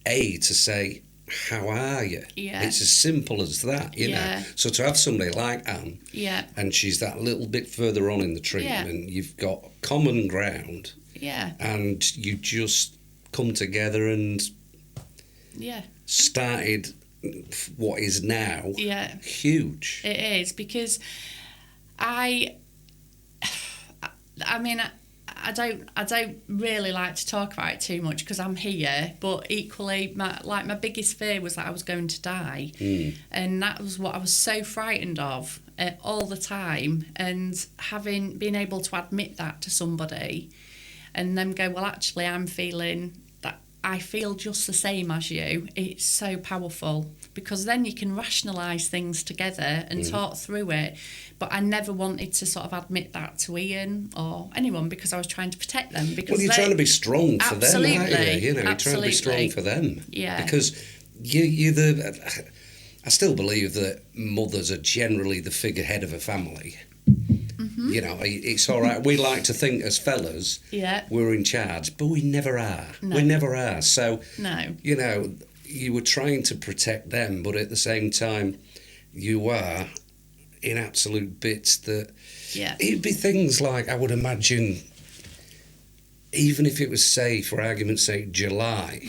[SPEAKER 1] to say, how are you?
[SPEAKER 3] Yeah.
[SPEAKER 1] It's as simple as that, you know. So to have somebody like Anne, and she's that little bit further on in the treatment, you've got common ground, and you just come together and started... what is now huge.
[SPEAKER 3] It is, because I don't really like to talk about it too much because I'm here, but equally my biggest fear was that I was going to die, and that was what I was so frightened of all the time. And being able to admit that to somebody and them go, well, actually I'm feeling that I feel just the same as you, it's so powerful, because then you can rationalise things together and talk through it. But I never wanted to sort of admit that to Ian or anyone, because I was trying to protect them. Because
[SPEAKER 1] you're trying to be strong for them, aren't you? You're trying to be strong for them.
[SPEAKER 3] Yeah.
[SPEAKER 1] Because I still believe that mothers are generally the figurehead of a family. Mm-hmm. It's all right. We like to think as fellas we're in charge, but we never are.
[SPEAKER 3] No.
[SPEAKER 1] We never are. So,
[SPEAKER 3] no.
[SPEAKER 1] You were trying to protect them, but at the same time, you are in absolute bits that... It'd be things like, I would imagine, even if it was, say, for argument's sake, July,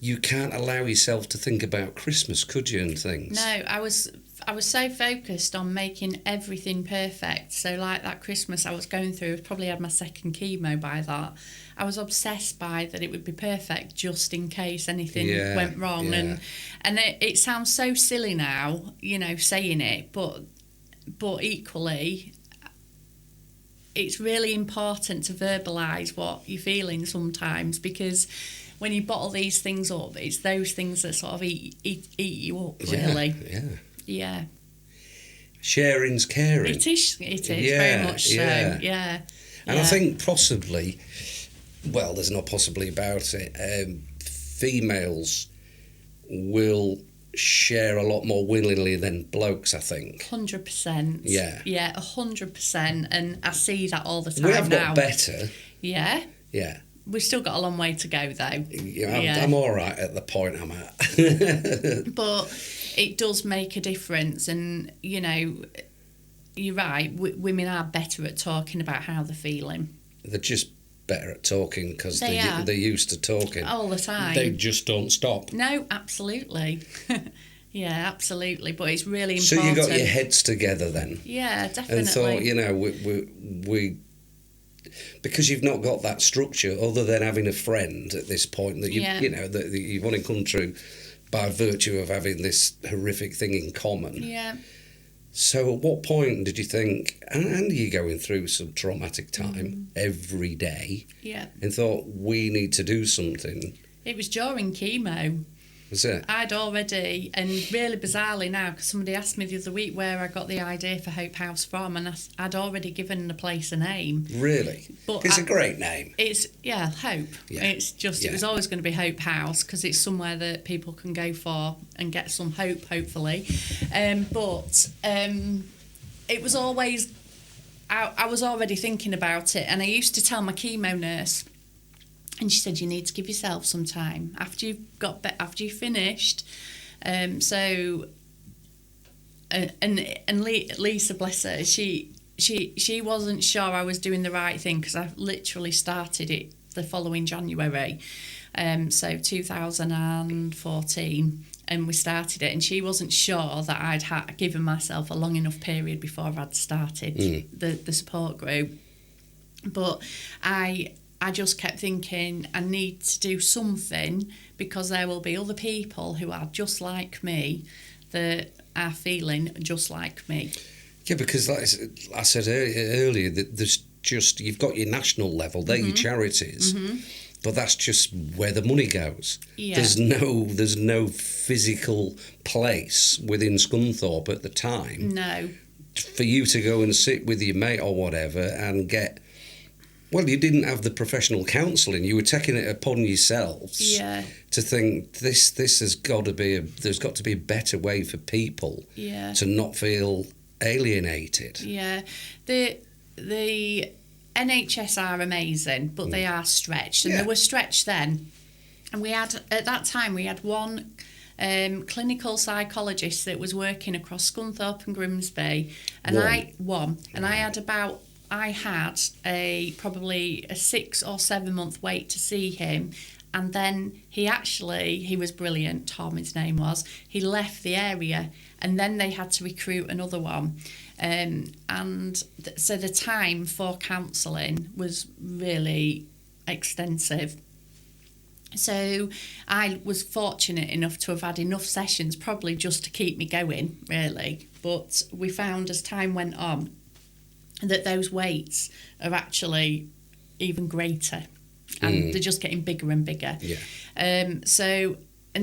[SPEAKER 1] you can't allow yourself to think about Christmas, could you, and things?
[SPEAKER 3] No, I was so focused on making everything perfect. So like that Christmas I was going through, I probably had my second chemo by that. I was obsessed by that it would be perfect just in case anything went wrong. And it sounds so silly now, saying it, but equally it's really important to verbalise what you're feeling sometimes, because when you bottle these things up, it's those things that sort of eat you up, really. Yeah.
[SPEAKER 1] Sharing's caring.
[SPEAKER 3] It is very much so. Yeah.
[SPEAKER 1] And I think possibly, well, there's no possibly about it, females will share a lot more willingly than blokes, I think.
[SPEAKER 3] 100%.
[SPEAKER 1] Yeah.
[SPEAKER 3] Yeah, 100%. And I see that all the time now.
[SPEAKER 1] We have got better.
[SPEAKER 3] Yeah.
[SPEAKER 1] Yeah.
[SPEAKER 3] We've still got a long way to go, though.
[SPEAKER 1] I'm all right at the point I'm at.
[SPEAKER 3] But it does make a difference. And, you're right, women are better at talking about how they're feeling.
[SPEAKER 1] They're just better at talking because
[SPEAKER 3] They are.
[SPEAKER 1] they're used to talking.
[SPEAKER 3] All the time.
[SPEAKER 1] They just don't stop.
[SPEAKER 3] No, absolutely. Yeah, absolutely. But it's really
[SPEAKER 1] So
[SPEAKER 3] important.
[SPEAKER 1] you got your heads together then?
[SPEAKER 3] Yeah, definitely.
[SPEAKER 1] And thought, you know, we because you've not got that structure other than having a friend at this point that you know that you've only come through by virtue of having this horrific thing in common.
[SPEAKER 3] Yeah.
[SPEAKER 1] So at what point did you think, and you're going through some traumatic time every day, and thought, we need to do something?
[SPEAKER 3] It was during chemo.
[SPEAKER 1] Was it?
[SPEAKER 3] I'd already, and really bizarrely now, because somebody asked me the other week where I got the idea for Hope House from, and I'd already given the place a name.
[SPEAKER 1] Really?
[SPEAKER 3] But
[SPEAKER 1] it's a great name.
[SPEAKER 3] It's, Hope.
[SPEAKER 1] Yeah.
[SPEAKER 3] It's just, it was always going to be Hope House, because it's somewhere that people can go for and get some hope, hopefully. But it was always, I was already thinking about it, and I used to tell my chemo nurse, and she said, you need to give yourself some time after you've finished. And Lisa, bless her, she wasn't sure I was doing the right thing because I literally started it the following January, so 2014, and we started it, and she wasn't sure that I'd given myself a long enough period before I'd started the support group. But I just kept thinking, I need to do something because there will be other people who are just like me that are feeling just like me.
[SPEAKER 1] Yeah, because like I said earlier, that there's just, you've got your national level, they're your charities, but that's just where the money goes.
[SPEAKER 3] Yeah.
[SPEAKER 1] There's no physical place within Scunthorpe at the time.
[SPEAKER 3] No.
[SPEAKER 1] For you to go and sit with your mate or whatever and get... Well, you didn't have the professional counselling. You were taking it upon yourselves to think this has got to be there's got to be a better way for people to not feel alienated.
[SPEAKER 3] Yeah, the NHS are amazing, but they are stretched, and they were stretched then. And we had at that time one clinical psychologist that was working across Scunthorpe and Grimsby, and I had probably a 6 or 7 month wait to see him, and then he was brilliant. Tom, his name was. He left the area, and then they had to recruit another one, so the time for counselling was really extensive. So I was fortunate enough to have had enough sessions, probably just to keep me going, really. But we found as time went on that those waits are actually even greater, and they're just getting bigger and bigger. And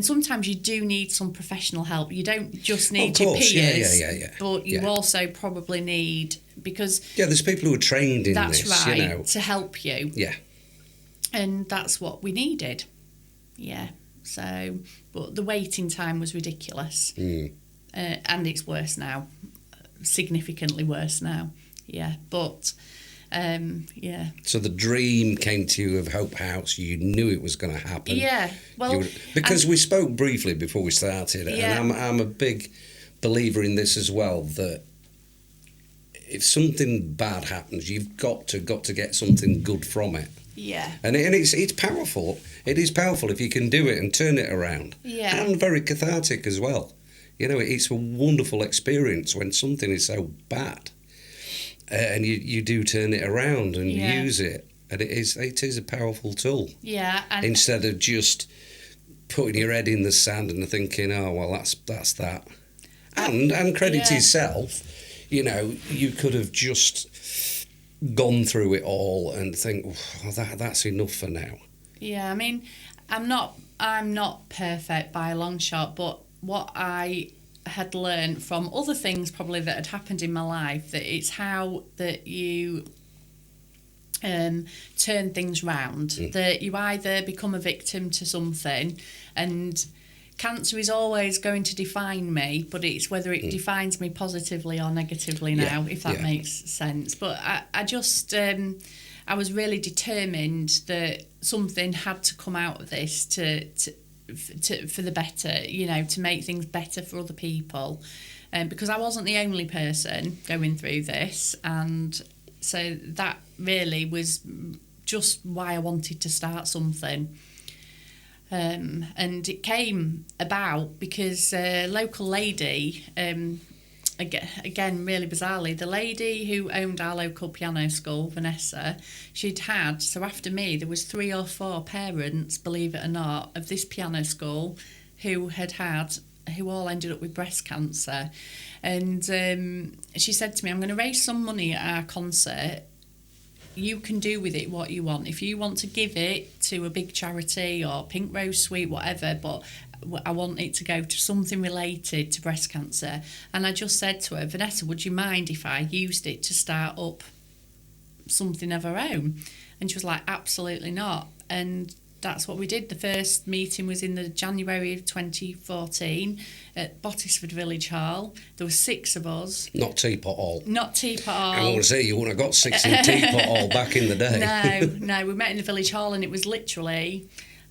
[SPEAKER 3] sometimes you do need some professional help. You don't just need your peers, but you also probably need, because
[SPEAKER 1] there's people who are trained in
[SPEAKER 3] that's
[SPEAKER 1] this,
[SPEAKER 3] right,
[SPEAKER 1] you know,
[SPEAKER 3] to help you. And that's what we needed. So, but the waiting time was ridiculous, and it's worse now, significantly worse now. But so the dream came to you of Hope House. You knew it was going to happen. Well,
[SPEAKER 1] because we spoke briefly before we started, and I'm a big believer in this as well, that if something bad happens, you've got to get something good from it. And it's powerful. It is powerful if you can do it and turn it around. And very cathartic as well. You know, it's a wonderful experience when something is so bad. And you do turn it around and use it, and it is a powerful tool.
[SPEAKER 3] And
[SPEAKER 1] instead of just putting your head in the sand and thinking, oh well, that's that. And credit to yourself, you know, you could have just gone through it all and think, oh, that's enough for now.
[SPEAKER 3] I mean, I'm not perfect by a long shot, but what I had learned from other things probably that had happened in my life, that it's how that you turn things round, that you either become a victim to something, and cancer is always going to define me, but it's whether it defines me positively or negatively now, if that makes sense. But I just I was really determined that something had to come out of this to for the better, you know, to make things better for other people, because I wasn't the only person going through this, and so that really was just why I wanted to start something. And it came about because a local lady, again, really bizarrely, the lady who owned our local piano school, Vanessa, so after me, there was 3 or 4 parents, believe it or not, of this piano school who all ended up with breast cancer. And she said to me, I'm going to raise some money at our concert. You can do with it what you want. If you want to give it to a big charity or Pink Rose Suite, whatever, but I want it to go to something related to breast cancer. And I just said to her, Vanessa, would you mind if I used it to start up something of our own? And she was like, absolutely not. And that's what we did. The first meeting was in the January of 2014 at Bottisford Village Hall. There were 6 of us.
[SPEAKER 1] Not Teapot Hall.
[SPEAKER 3] Not Teapot Hall.
[SPEAKER 1] I want to say you wouldn't have got 6 in Teapot Hall back in the day.
[SPEAKER 3] No, we met in the Village Hall, and it was literally,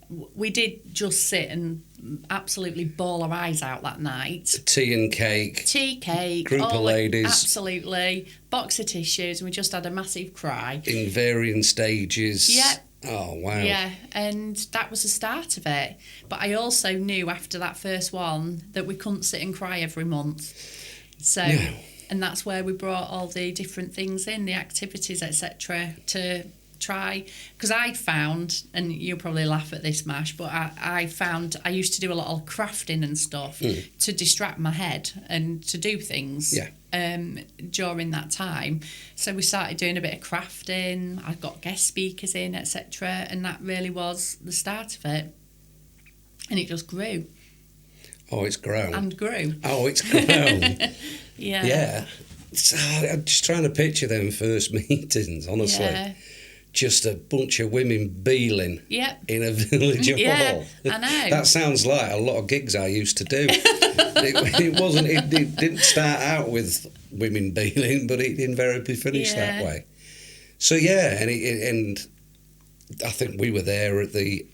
[SPEAKER 3] we did just sit and absolutely bawl our eyes out that night.
[SPEAKER 1] Tea and cake.
[SPEAKER 3] Tea, cake.
[SPEAKER 1] Group of ladies.
[SPEAKER 3] Absolutely. Box of tissues, and we just had a massive cry.
[SPEAKER 1] In varying stages.
[SPEAKER 3] Yeah.
[SPEAKER 1] Oh, wow.
[SPEAKER 3] Yeah, and that was the start of it. But I also knew after that first one that we couldn't sit and cry every month. So,
[SPEAKER 1] No.
[SPEAKER 3] And that's where we brought all the different things in, the activities, etc., to try. Because I'd found, and you'll probably laugh at this, Mash, but I found I used to do a lot of crafting and stuff to distract my head and to do things.
[SPEAKER 1] Yeah.
[SPEAKER 3] During that time, so we started doing a bit of crafting. I got guest speakers in, etc., and that really was the start of it. And it just grew.
[SPEAKER 1] Oh, it's grown.
[SPEAKER 3] And grew.
[SPEAKER 1] Oh, it's grown.
[SPEAKER 3] Yeah.
[SPEAKER 1] Yeah. I'm just trying to picture them first meetings, honestly.
[SPEAKER 3] Yeah.
[SPEAKER 1] Just a bunch of women beeling
[SPEAKER 3] Yep.
[SPEAKER 1] in a village hall.
[SPEAKER 3] Yeah, I know.
[SPEAKER 1] That sounds like a lot of gigs I used to do. It didn't start out with women beeling, but it invariably finished that way. So yeah, and I think we were there at the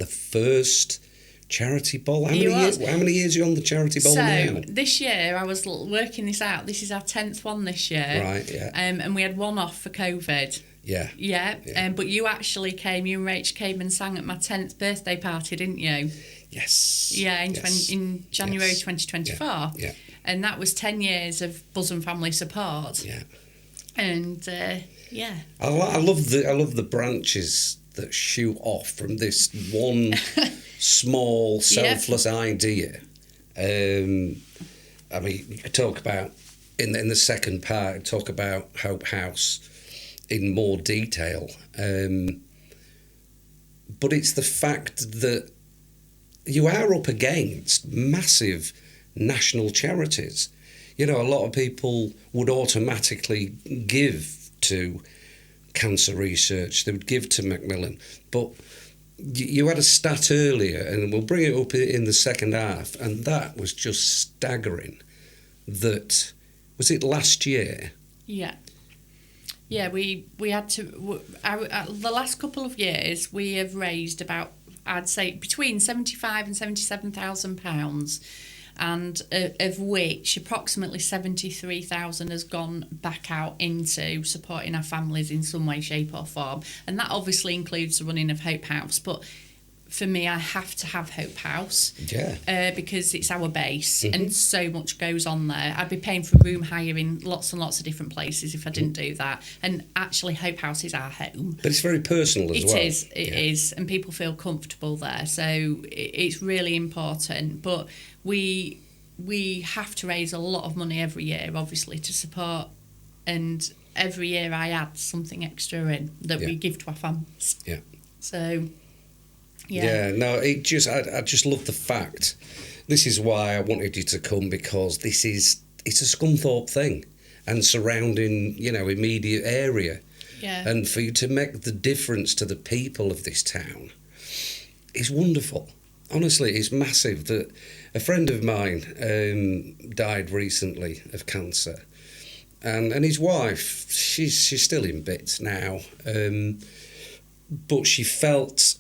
[SPEAKER 1] first charity ball. How many years are you on the charity ball now?
[SPEAKER 3] So this year I was working this out. This is our 10th one this year.
[SPEAKER 1] Right. Yeah.
[SPEAKER 3] And we had one off for COVID.
[SPEAKER 1] Yeah.
[SPEAKER 3] Yeah. But you actually came. You and Rach came and sang at my 10th birthday party, didn't you?
[SPEAKER 1] Yes.
[SPEAKER 3] Yeah, in January 2024.
[SPEAKER 1] Yeah.
[SPEAKER 3] And that was 10 years of bosom family support.
[SPEAKER 1] Yeah.
[SPEAKER 3] And yeah.
[SPEAKER 1] I love the branches that shoot off from this one small selfless idea. I mean, you could talk about in the second part. Talk about Hope House in more detail, but it's the fact that you are up against massive national charities. You know, a lot of people would automatically give to cancer research, they would give to Macmillan, but you had a stat earlier, and we'll bring it up in the second half, and that was just staggering. That, was it last year?
[SPEAKER 3] Yeah. Yeah, we had to. The last couple of years, we have raised about, I'd say, between £75,000 and £77,000, and of which approximately 73,000 has gone back out into supporting our families in some way, shape, or form. And that obviously includes the running of Hope House, but for me, I have to have Hope House.
[SPEAKER 1] Yeah.
[SPEAKER 3] Because it's our base, and so much goes on there. I'd be paying for room hire in lots and lots of different places if I didn't do that. And actually, Hope House is our home.
[SPEAKER 1] But it's very personal as well.
[SPEAKER 3] It is, and people feel comfortable there. So it's really important. But we have to raise a lot of money every year, obviously, to support. And every year I add something extra in that we give to our families.
[SPEAKER 1] Yeah.
[SPEAKER 3] So.
[SPEAKER 1] Yeah, no, I just love the fact. This is why I wanted you to come, because it's a Scunthorpe thing and surrounding, immediate area.
[SPEAKER 3] Yeah.
[SPEAKER 1] And for you to make the difference to the people of this town is wonderful. Honestly, it's massive. That a friend of mine died recently of cancer, and his wife, she's still in bits now, but she felt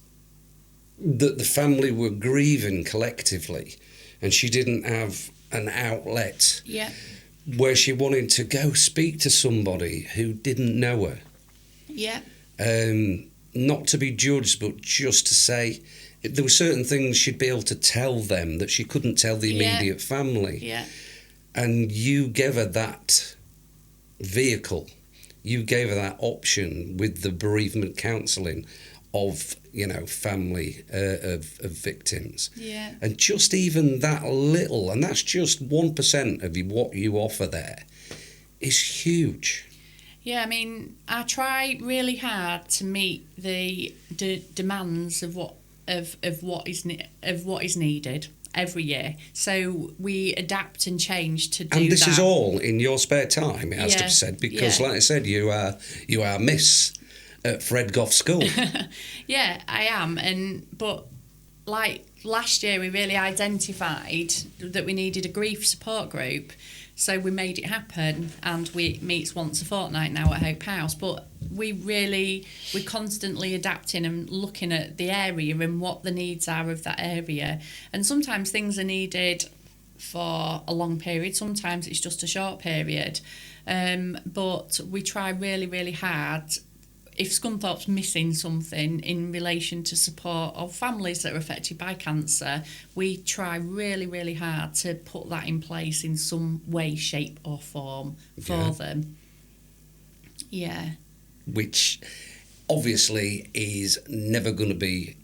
[SPEAKER 1] that the family were grieving collectively, and she didn't have an outlet where she wanted to go speak to somebody who didn't know her.
[SPEAKER 3] Yeah.
[SPEAKER 1] not to be judged, but just to say there were certain things she'd be able to tell them that she couldn't tell the immediate family.
[SPEAKER 3] Yeah.
[SPEAKER 1] And you gave her that vehicle. You gave her that option with the bereavement counselling of, family of victims.
[SPEAKER 3] Yeah.
[SPEAKER 1] And just even that little, and that's just 1% of what you offer there, is huge.
[SPEAKER 3] Yeah, I mean, I try really hard to meet the demands of what is needed every year. So we adapt and change to do that.
[SPEAKER 1] And this is all in your spare time, it has to be said, because like I said, you are Miss at Fred Goff School.
[SPEAKER 3] Yeah, I am. But like last year, we really identified that we needed a grief support group. So we made it happen, and we meets once a fortnight now at Hope House. But we're constantly adapting and looking at the area and what the needs are of that area. And sometimes things are needed for a long period, sometimes it's just a short period. But we try really, really hard. If Scunthorpe's missing something in relation to support of families that are affected by cancer, we try really, really hard to put that in place in some way, shape or form for them. Yeah. Which
[SPEAKER 1] obviously is never going to be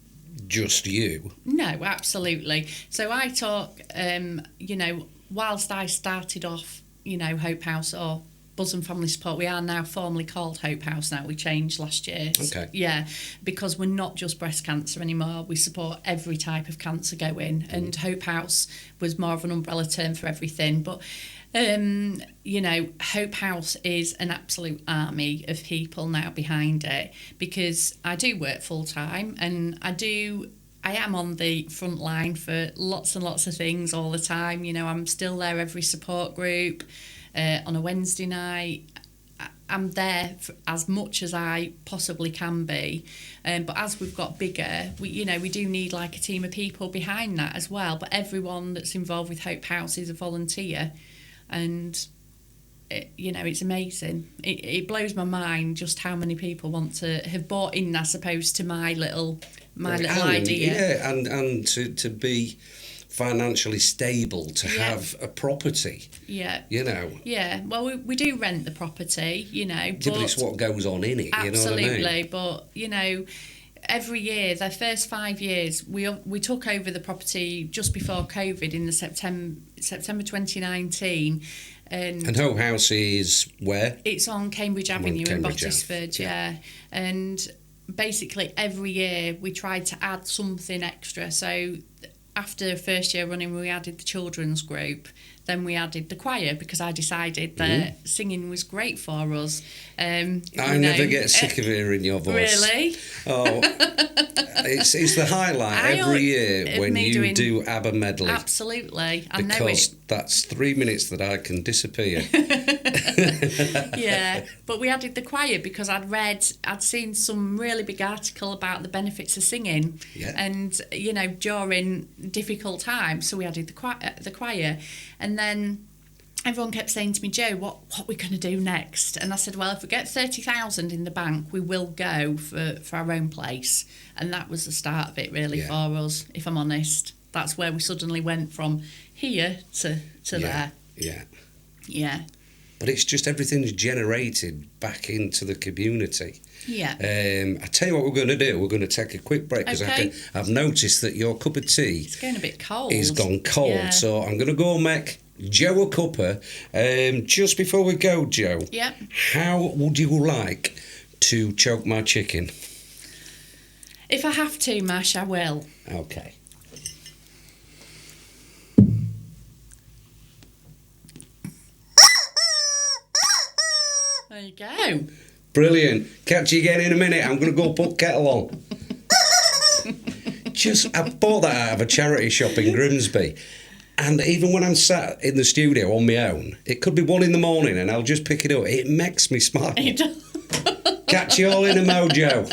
[SPEAKER 1] just you.
[SPEAKER 3] No, absolutely. So I talk, whilst I started off, Hope House or Bosom Family Support, we are now formally called Hope House now. We changed last year.
[SPEAKER 1] Okay.
[SPEAKER 3] Yeah, because we're not just breast cancer anymore. We support every type of cancer going, and Hope House was more of an umbrella term for everything. But, Hope House is an absolute army of people now behind it, because I do work full time, and I am on the front line for lots and lots of things all the time. I'm still there every support group. On a Wednesday night, I'm there for as much as I possibly can be. But as we've got bigger, we do need like a team of people behind that as well. But everyone that's involved with Hope House is a volunteer, and it's amazing. It blows my mind just how many people want to have bought in, I suppose, to my little idea.
[SPEAKER 1] Yeah, and to be financially stable, to have a property.
[SPEAKER 3] Yeah.
[SPEAKER 1] Yeah,
[SPEAKER 3] well, we do rent the property,
[SPEAKER 1] but it's what goes on in it,
[SPEAKER 3] absolutely,
[SPEAKER 1] you know what I mean?
[SPEAKER 3] But, every year, the first 5 years, we took over the property just before COVID in the September 2019. And
[SPEAKER 1] Hope House is where?
[SPEAKER 3] It's on Cambridge Avenue in Bottisford, yeah. And basically every year we tried to add something extra. So after first year running, we added the children's group. Then we added the choir, because I decided that singing was great for us.
[SPEAKER 1] I never get sick of hearing your voice.
[SPEAKER 3] Really?
[SPEAKER 1] Oh, it's the highlight every year when you do ABBA medley.
[SPEAKER 3] Absolutely, I know it.
[SPEAKER 1] Because that's 3 minutes that I can disappear.
[SPEAKER 3] Yeah, but we added the choir because I'd seen some really big article about the benefits of singing, and during difficult times, so we added the choir, and then everyone kept saying to me, Jo, what are we going to do next? And I said, well, if we get 30,000 in the bank, we will go for our own place. And that was the start of it, really, for us, if I'm honest. That's where we suddenly went from here to there. Yeah.
[SPEAKER 1] But it's just everything's generated back into the community.
[SPEAKER 3] Yeah.
[SPEAKER 1] I tell you what we're going to do. We're going to take a quick break, because I've noticed that your cup of tea...
[SPEAKER 3] It's going a bit cold.
[SPEAKER 1] ...is gone cold. Yeah. So I'm going to go make Jo a cuppa. Just before we go, Jo, how would you like to choke my chicken?
[SPEAKER 3] If I have to, Mash, I will.
[SPEAKER 1] Okay.
[SPEAKER 3] There you go.
[SPEAKER 1] Brilliant. Catch you again in a minute. I'm going to go put kettle on. I bought that out of a charity shop in Grimsby. And even when I'm sat in the studio on my own, it could be 1 a.m. and I'll just pick it up. It makes me smile.
[SPEAKER 3] It does.
[SPEAKER 1] Catch you all in a mojo.